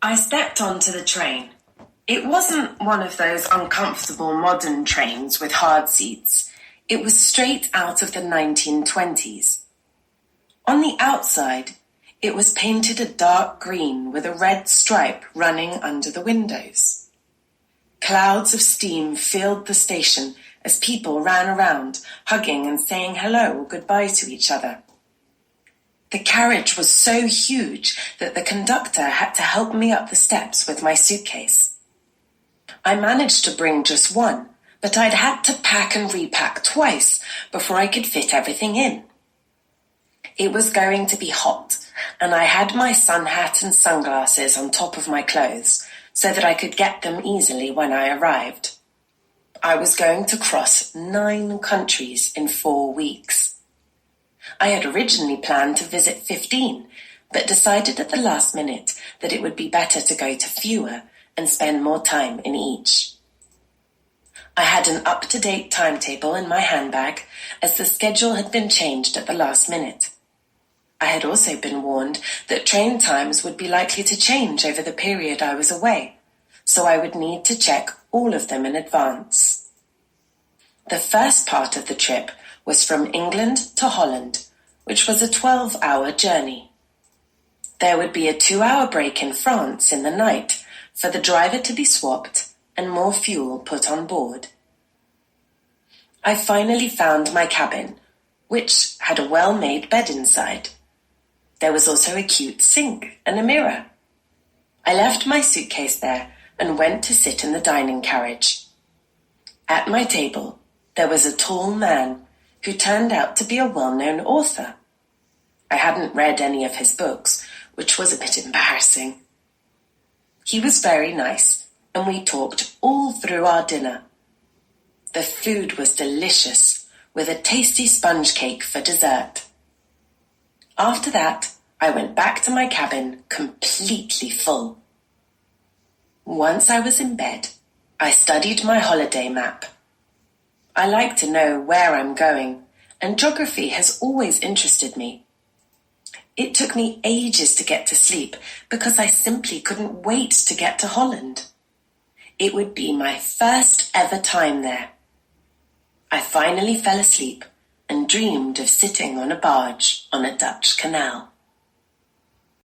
I stepped onto the train. It wasn't one of those uncomfortable modern trains with hard seats. It was straight out of the 1920s. On the outside, it was painted a dark green with a red stripe running under the windows. Clouds of steam filled the station as people ran around, hugging and saying hello or goodbye to each other. The carriage was so huge that the conductor had to help me up the steps with my suitcase. I managed to bring just one, but I'd had to pack and repack twice before I could fit everything in. It was going to be hot, and I had my sun hat and sunglasses on top of my clothes so that I could get them easily when I arrived. I was going to cross 9 countries in 4 weeks. I had originally planned to visit 15, but decided at the last minute that it would be better to go to fewer and spend more time in each. I had an up-to-date timetable in my handbag, as the schedule had been changed at the last minute. I had also been warned that train times would be likely to change over the period I was away, so I would need to check all of them in advance. The first part of the trip was from England to Holland, which was a 12-hour journey. There would be a 2-hour break in France in the night for the driver to be swapped and more fuel put on board. I finally found my cabin, which had a well-made bed inside. There was also a cute sink and a mirror. I left my suitcase there and went to sit in the dining carriage. At my table, there was a tall man who turned out to be a well-known author. I hadn't read any of his books, which was a bit embarrassing. He was very nice, and we talked all through our dinner. The food was delicious, with a tasty sponge cake for dessert. After that, I went back to my cabin completely full. Once I was in bed, I studied my holiday map. I like to know where I'm going, and geography has always interested me. It took me ages to get to sleep because I simply couldn't wait to get to Holland. It would be my first ever time there. I finally fell asleep and dreamed of sitting on a barge on a Dutch canal.